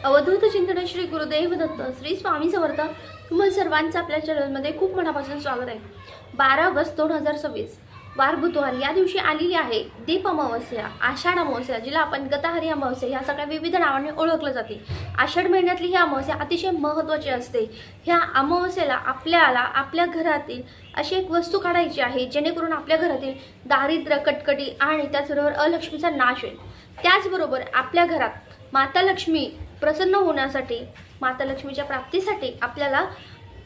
अवधूत चिंतन श्री गुरुदेव दत्त श्री स्वामी समर्थ. तुम्हाला सर्वांचं आपल्या चॅनलमध्ये खूप मनापासून स्वागत आहे. 12 ऑगस्ट 2026 वार बुधवार या दिवशी आलेली आहे दीप अमावस्या, आषाढ अमावस्या, जिला आपण गतहरी अमावस्या या सगळ्या विविध नावाने ओळखलं जाते. आषाढ महिन्यातली ही अमावस्या अतिशय महत्त्वाची असते. ह्या अमावस्येला आपल्याला आपल्या घरातील अशी एक वस्तू काढायची आहे जेणेकरून आपल्या घरातील दारिद्र्य, कटकटी आणि त्याचबरोबर अलक्ष्मीचा नाश होईल. त्याचबरोबर आपल्या घरात माता लक्ष्मी प्रसन्न होण्यासाठी, माता लक्ष्मीच्या प्राप्तीसाठी, आपल्याला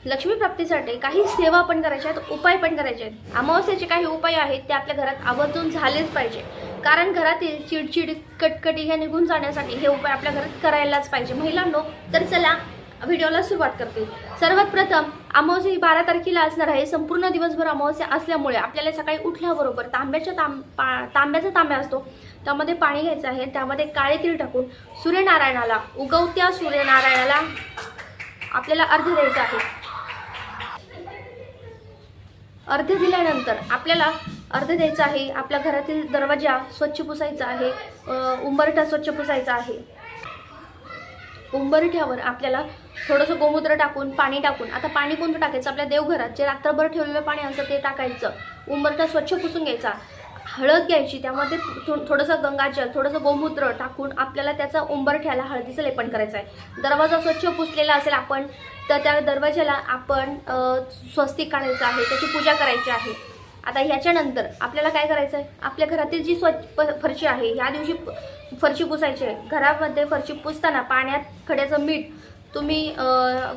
लक्ष्मी प्राप्तीसाठी काही सेवा पण करायच्या आहेत, उपाय पण करायचे आहेत. अमावस्येचे काही उपाय आहेत ते आपल्या घरात आवर्जून झालेच पाहिजे, कारण घरातील चिडचिड, कटकटी हे निघून जाण्यासाठी हे उपाय आपल्या घरात करायलाच पाहिजे. महिलांनो, तर चला व्हिडिओला सुरुवात करते. सर्वात प्रथम अमावस्या ही 12 तारखेला असणार आहे. संपूर्ण दिवसभर अमावस्या असल्यामुळे आपल्याला सकाळी उठल्याबरोबर तांब्याचा तांब्या असतो, त्यामध्ये पाणी घ्यायचं आहे. त्यामध्ये काळे तीळ टाकून सूर्यनारायणाला, उगवत्या सूर्यनारायणाला आपल्याला अर्घ्य द्यायचं आहे. अर्घ्य दिल्यानंतर आपल्याला अर्घ्य द्यायचं आहे. आपल्या घरातील दरवाजा स्वच्छ पुसायचा आहे, उंबरठा स्वच्छ पुसायचा आहे. उंबरठ्यावर आपल्याला थोडंसं गोमूत्र टाकून, पाणी टाकून, आता पाणी कोणतं टाकायचं, आपल्या देवघरात जे रात्रभर ठेवलेलं पाणी असतं ते टाकायचं. उंबरठा स्वच्छ पुसून घ्यायचा. हळद घ्यायची, त्यामध्ये थोडंसं गंगाजल, थोडंसं गोमूत्र टाकून आपल्याला त्याचा उंबरठ्याला हळदीचं लेपन करायचं आहे. दरवाजा स्वच्छ पुसलेला असेल आपण तर त्या दरवाजाला आपण स्वस्तिक काढायचं आहे, त्याची पूजा करायची आहे. आता ह्याच्यानंतर आपल्याला काय करायचं आहे, आपल्या घरातील जी फरशी आहे ह्या दिवशी फरशी पुसायची आहे. घरामध्ये फरशी पुसताना पाण्यात खड्याचं मीठ, तुम्ही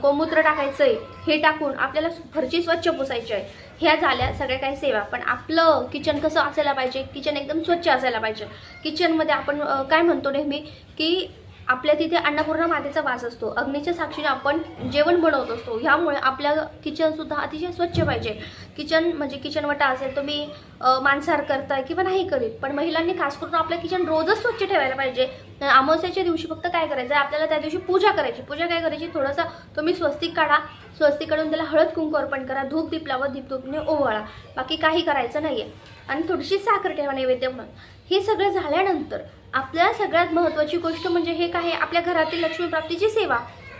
गोमूत्र टाकायचं आहे, हे टाकून आपल्याला फरशी स्वच्छ पुसायची आहे. ह्या झाल्या सगळ्या काही सेवा. पण आपलं किचन कसं असायला पाहिजे, किचन एकदम स्वच्छ असायला पाहिजे. किचनमध्ये आपण काय म्हणतो नेहमी की आपल्या तिथे अन्नपूर्णा मातेचा वास असतो, अग्नीच्या साक्षीने आपण जेवण बनवत असतो. ह्यामुळे आपल्या किचनसुद्धा अतिशय स्वच्छ पाहिजे. किचन म्हणजे किचन वटा असेल, तुम्ही मांसाहार करताय किंवा नाही करीत, पण महिलांनी खास करून आपलं किचन रोजच स्वच्छ ठेवायला पाहिजे. अमावस्याच्या दिवशी फक्त काय करायचं आहे, आपल्याला त्या दिवशी पूजा करायची. पूजा काय करायची, थोडंसं तुम्ही स्वस्तिक काढा, स्वस्तिक काढून त्याला हळद कुंकू अर्पण करा, धूप दीप लावा, दीपधूपने ओवाळा, बाकी काही करायचं नाही आहे. आणि थोडीशी साखर ठेवा नैवेद्य म्हणून. हे सगळं झाल्यानंतर आपल्या सगळ्यात महत्त्वाची गोष्ट म्हणजे हे काय, आपल्या घरातील लक्ष्मी प्राप्तीची सेवा.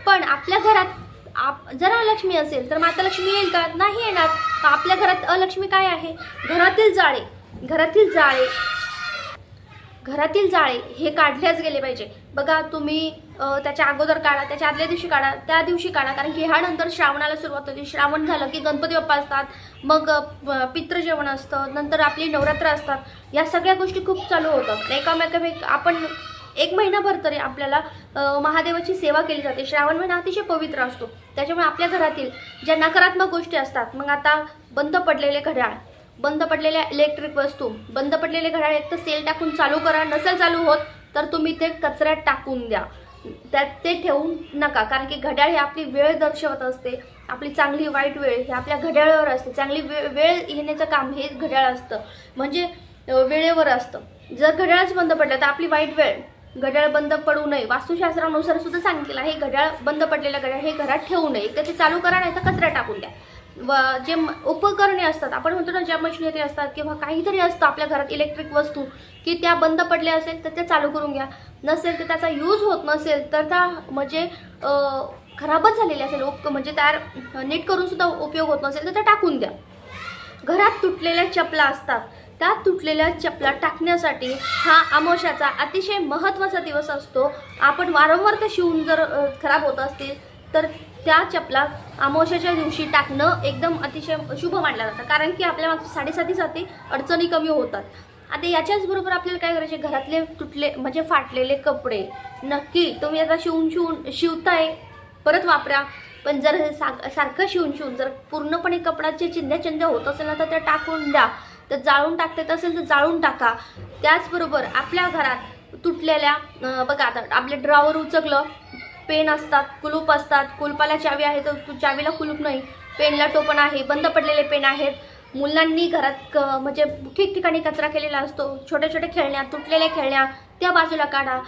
पण आपल्या घरात जर अलक्ष्मी असेल तर माता लक्ष्मी येईल का, नाही येणार. आपल्या घरात अलक्ष्मी काय आहे, घरातील जाळे हे काढल्याच गेले पाहिजे. बघा, तुम्ही त्याच्या अगोदर काढा, त्याच्या आदल्या दिवशी काढा, त्या दिवशी काढा, कारण की ह्यानंतर श्रावणाला सुरुवात होती. श्रावण झालं की गणपती बाप्पा असतात, मग पितृजेवण असतं, नंतर आपली नवरात्र असतात. या सगळ्या गोष्टी खूप चालू होतात. एकामेक आपण एक महिनाभर तरी आपल्याला महादेवाची सेवा केली जाते. श्रावण महिना अतिशय पवित्र असतो, त्याच्यामुळे आपल्या घरातील ज्या नकारात्मक गोष्टी असतात, मग आता बंद पडलेले घड्याळ, बंद पडलेल्या इलेक्ट्रिक वस्तू, बंद पडलेले घड्याळ एक तर सेल टाकून चालू करा, नसेल चालू होत तर तुम्ही ते कचऱ्यात टाकून द्या, त्यात ते ठेवू नका. कारण की घड्याळ हे आपली वेळ दर्शवत असते. आपली चांगली वाईट वेळ हे आपल्या घड्याळावर असते. चांगली वेळ येण्याचं काम हे घड्याळ असतं, म्हणजे वेळेवर असतं. जर घड्याळच बंद पडलं तर आपली वाईट वेळ, घड्याळ बंद पडू नये. वास्तुशास्त्रानुसार सुद्धा सांगितलेलं आहे, घड्याळ बंद पडलेलं घड्याळ हे घरात ठेवू नये, तर ते चालू करा, नाही तर कचऱ्यात टाकून द्या. जे उपकरणे असतात, आपण म्हणतो ना, ज्या मशिनरी असतात किंवा काहीतरी असतं आपल्या घरात इलेक्ट्रिक वस्तू, की त्या बंद पडल्या असेल तर त्या चालू करून घ्या. नसेल तर त्याचा यूज होत नसेल तर त्या म्हणजे खराबच झालेली असेल, म्हणजे त्या नीट करून सुद्धा उपयोग होत नसेल तर त्या टाकून द्या. घरात तुटलेल्या चपला असतात, त्या तुटलेल्या चपला टाकण्यासाठी हा अमावस्याचा अतिशय महत्त्वाचा दिवस असतो. आपण वारंवार ते शिवून जर खराब होत असतील तर त्या चपला अमावस्याच्या दिवशी टाकणं एकदम अतिशय शुभ मानलं जातं, कारण की आपल्या साडेसाती अडचणी कमी होतात. आता याच्याच बरोबर आपल्याला काय करायचे, घरातले तुटले म्हणजे फाटलेले कपडे नक्की तुम्ही आता शिवताय परत वापरा. पण जर सारखं शिवून जर पूर्णपणे कपड्याचे चिंध्या होत असेल ना तर त्या टाकून द्या. तर जाळून टाकता असेल तर जाळून टाका. त्याचबरोबर आपल्या घरात तुटलेल्या, बघा आता आपल्या ड्रॉवर उचकलं, पेन असतात, कुलूप असतात, कुलपाला चावी आहे तर चावीला कुलूप नाही, पेनला टोपण आहे, बंद पडलेले पेन आहेत. मुलांनी घरात म्हणजे ठिकठिकाणी कचरा केलेला असतो, छोट्या छोट्या खेळण्या, तुटलेल्या खेळण्या त्या बाजूला काढा.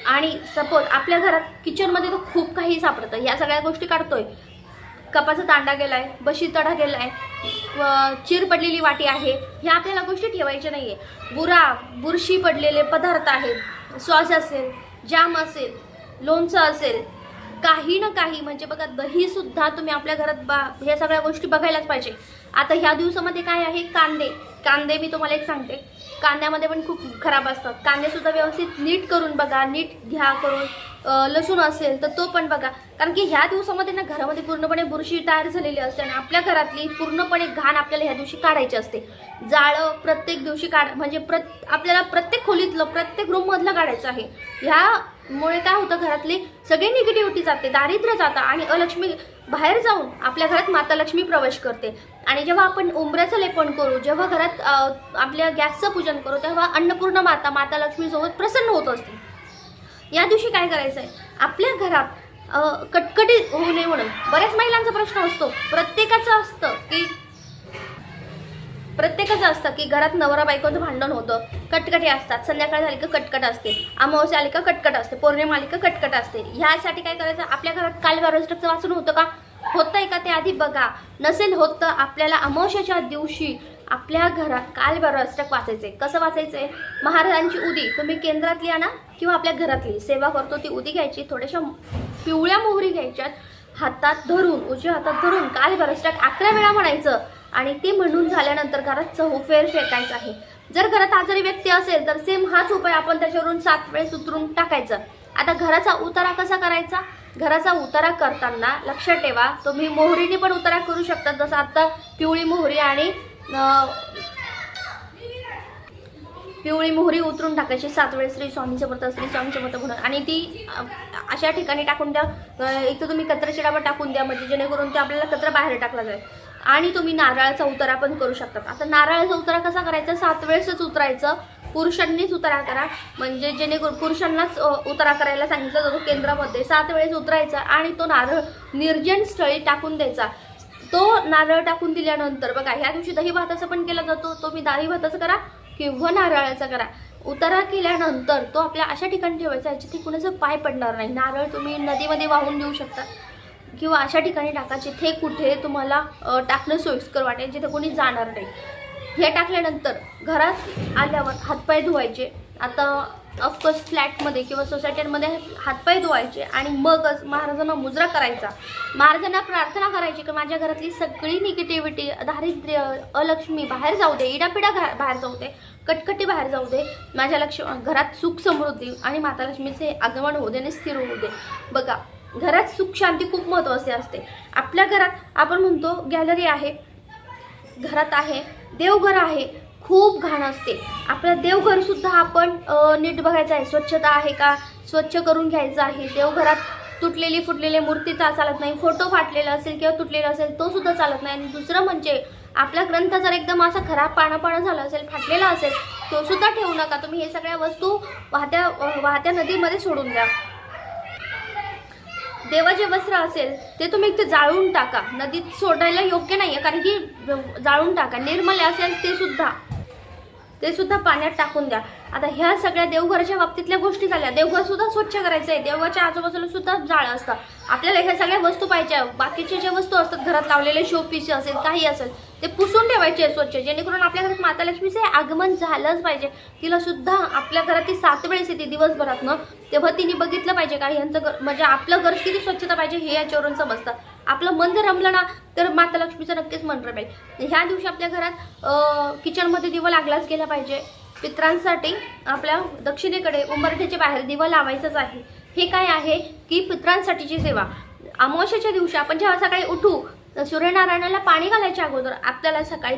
आणि सपोज आपल्या घरात किचनमध्ये तर खूप काही सापडतं, ह्या सगळ्या गोष्टी काढतोय. कपाचा तांडा गेलाय, बशी तडा गेलाय, चिर पडलेली वाटी आहे, ह्या आपल्याला गोष्टी ठेवायच्या नाही आहे. बुरशी पडलेले पदार्थ आहेत, सॉस असेल, जाम असेल, लोणचं असेल, काही ना काही म्हणजे बघा दही सुद्धा तुम्ही आपल्या घरात ह्या सगळ्या गोष्टी बघायलाच पाहिजे. आता ह्या दिवसामध्ये काय आहे, कांदे मी तुम्हाला एक सांगते, कांद्यामध्ये पण खूप खराब असतात. कांदे सुद्धा व्यवस्थित नीट करून बघा, नीट घ्या करून. लसूण असेल तर तो पण बघा, कारण की ह्या दिवसामध्ये ना घरामध्ये पूर्णपणे बुरशी तयार झालेली असते आणि आपल्या घरातली पूर्णपणे घाण आपल्याला ह्या दिवशी काढायची असते. जाळं प्रत्येक दिवशी म्हणजे आपल्याला प्रत्येक खोलीतलं, प्रत्येक रूममधलं काढायचं आहे. ह्यामुळे काय होतं, घरातली सगळी निगेटिव्हिटी जाते, दारिद्र्य जातं आणि अलक्ष्मी बाहेर जाऊन आपल्या घरात माता लक्ष्मी प्रवेश करते. आणि जेव्हा आपण उंबऱ्याचं लेपन करू, जेव्हा घरात आपल्या गॅसचं पूजन करू, तेव्हा अन्नपूर्ण माता लक्ष्मीसोबत प्रसन्न होत असते. या दिवशी काय करायचं आहे, आपल्या घरात कटकटी होऊ नये म्हणून बऱ्याच महिलांचा प्रश्न असतो, प्रत्येकाचं असतं की घरात नवरा बायकोचं भांडण होतं, कटकटी असतात, संध्याकाळ झाली का कटकट असते, अमावस्या आली का कटकट असते, पौर्णिमा आली का कटकट असते. ह्यासाठी काय करायचं, आपल्या घरात कालभैरवाष्टकचं वाचन होतं का, होतंय का ते आधी बघा. नसेल होत तर आपल्याला अमावस्याच्या दिवशी आपल्या घरात कालभैरवाष्टक वाचायचे. कसं वाचायचंय, महाराजांची उदी तुम्ही केंद्रातली आणा किंवा आपल्या घरातली सेवा करतो ती उदी घ्यायची, थोड्याशा पिवळ्या मोहरी घ्यायच्यात, उजव्या हातात धरून कालभैरवाष्टक 11 वेळा म्हणायचं आणि ते म्हणून झाल्यानंतर घरात चहुफेर फेकायचं आहे. जर घरात आजारी व्यक्ती असेल तर सेम हाच उपाय आपण त्याच्यावरून 7 वेळेस उतरून टाकायचं. आता घराचा उतारा कसा करायचा, घराचा उतारा करताना लक्षात ठेवा, तुम्ही मोहरीने पण उतारा करू शकता. जसं आता पिवळी मोहरी उतरून टाकायची 7 वेळेस श्री स्वामी समर्थ म्हणून, आणि ती अशा ठिकाणी टाकून द्या. एक तर तुम्ही कचऱ्याच्या डब्यात टाकून द्या, म्हणजे जेणेकरून ते आपल्याला कचरा बाहेर टाकला जाईल. आणि तुम्ही नारळाचा उतारा पण करू शकता. आता नारळाचा उतारा कसा करायचा, 7 वेळेसच उतरायचं, पुरुषांनीच उतारा करा, म्हणजे जेणेकरून पुरुषांनाच उतारा करायला सांगितलं जातो केंद्रामध्ये. 7 वेळेस उतरायचा आणि तो नारळ निर्जन स्थळी टाकून द्यायचा. तो नारळ टाकून दिल्यानंतर बघा, ह्या दिवशी दही भाताचा पण केला जातो, तो मी दही भाताचा करा किंवा नारळाचा करा. उतारा केल्यानंतर तो आपल्या अशा ठिकाणी ठेवायचा जिथे कुणाचा पाय पडणार नाही. नारळ तुम्ही नदीमध्ये वाहून देऊ शकता किंवा अशा ठिकाणी टाका जिथे कुठे तुम्हाला टाकणं सोयीस्कर वाटेल, जिथे कोणी जाणार नाही. हे टाकल्यानंतर घरात आल्यावर हातपाय धुवायचे. आता ऑफकोर्स फ्लॅटमध्ये किंवा सोसायटीमध्ये हातपाय धुवायचे आणि मगच महाराजांना मुजरा करायचा. महाराजांना प्रार्थना करायची की माझ्या घरातली सगळी निगेटिव्हिटी, दारिद्र्य, अलक्ष्मी बाहेर जाऊ दे, इडापिडा बाहेर जाऊ दे, कटकटी बाहेर जाऊ दे, माझ्या घरात सुख समृद्धी आणि माता लक्ष्मीचे आगमन होऊ दे आणि स्थिर होऊ दे. बघा, घरात सुख शांती खूप महत्त्वाची असते. आपल्या घरात आपण म्हणतो गॅलरी आहे, घरात आहे, देवघर आहे, खूप घाण असते. आपलं देवघर सुद्धा आपण नीट बघायचं आहे, स्वच्छता आहे का, स्वच्छ करून घ्यायचं आहे. देवघरात तुटलेली फुटलेली मूर्ती चालत नाही, फोटो फाटलेला असेल किंवा तुटलेला असेल तो सुद्धा चालत नाही. आणि दुसरं म्हणजे आपला ग्रंथ जर एकदम असा खराब पानं झाला असेल, फाटलेला असेल, तो सुद्धा ठेवू नका. तुम्ही हे सगळ्या वस्तू वाहत्या नदीमध्ये सोडून द्या. देवाचे वस्त्र असेल ते तुम्ही इथे जाळून टाका, नदीत सोडायला योग्य नाही आहे, कारण की जाळून टाका. निर्मल असेल ते सुद्धा पाण्यात टाकून द्या. आता ह्या सगळ्या देवघराच्या बाबतीतल्या गोष्टी झाल्या. देवघर सुद्धा स्वच्छ करायचं आहे, देवघराच्या आजूबाजूला सुद्धा जाळं असतं. आपल्याला ह्या सगळ्या वस्तू पाहिजे. बाकीचे जे वस्तू असतात घरात लावलेले, शोपीस असेल, काही असेल, ते पुसून ठेवायचे स्वच्छ, जेणेकरून आपल्या घरात माता लक्ष्मीचे आगमन झालंच पाहिजे. तिला सुद्धा आपल्या घरात ती 7 वेळेस येते दिवसभरातनं, तेव्हा तिने बघितलं पाहिजे का ह्यांचं घर, म्हणजे आपलं घर किती स्वच्छता पाहिजे हे याच्यावरून समजतं. आपलं मन जर रमलं ना तर माता लक्ष्मीचं नक्कीच मन रमेल. ह्या दिवशी आपल्या घरात किचनमध्ये दिवा लागलाच गेला पाहिजे. पितरांसाठी आपल्या दक्षिणेकडे उंबरठ्याच्या बाहेर दिवा लावायचाच आहे. हे काय आहे की पितरांसाठीची सेवा. अमावस्येच्या दिवशी आपण जेव्हा सकाळी उठू, सूर्यनारायणाला पाणी घालायच्या अगोदर आपल्याला सकाळी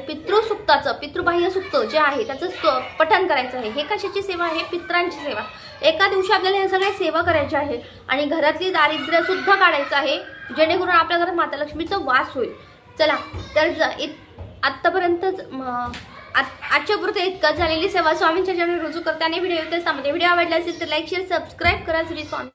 पितृबाह्य सुक्त जे आहे त्याचं पठण करायचं आहे. हे कशाची सेवा आहे, पितरांची सेवा. एका दिवशी आपल्याला हे सगळ्या सेवा करायच्या आहे आणि घरातली दारिद्र्य सुद्धा काढायचं आहे, जेणेकरून आपल्या घरात माता लक्ष्मीचा वास होईल. चला तर आत्तापर्यंतच आजच्या पुरते इतकं झालेली सेवा स्वामींच्या चरणी रुजू करताना व्हिडिओ इथेच थांबते. व्हिडिओ आवडला असेल तर लाईक, शेअर, सबस्क्राईब करा. श्री स्वामी.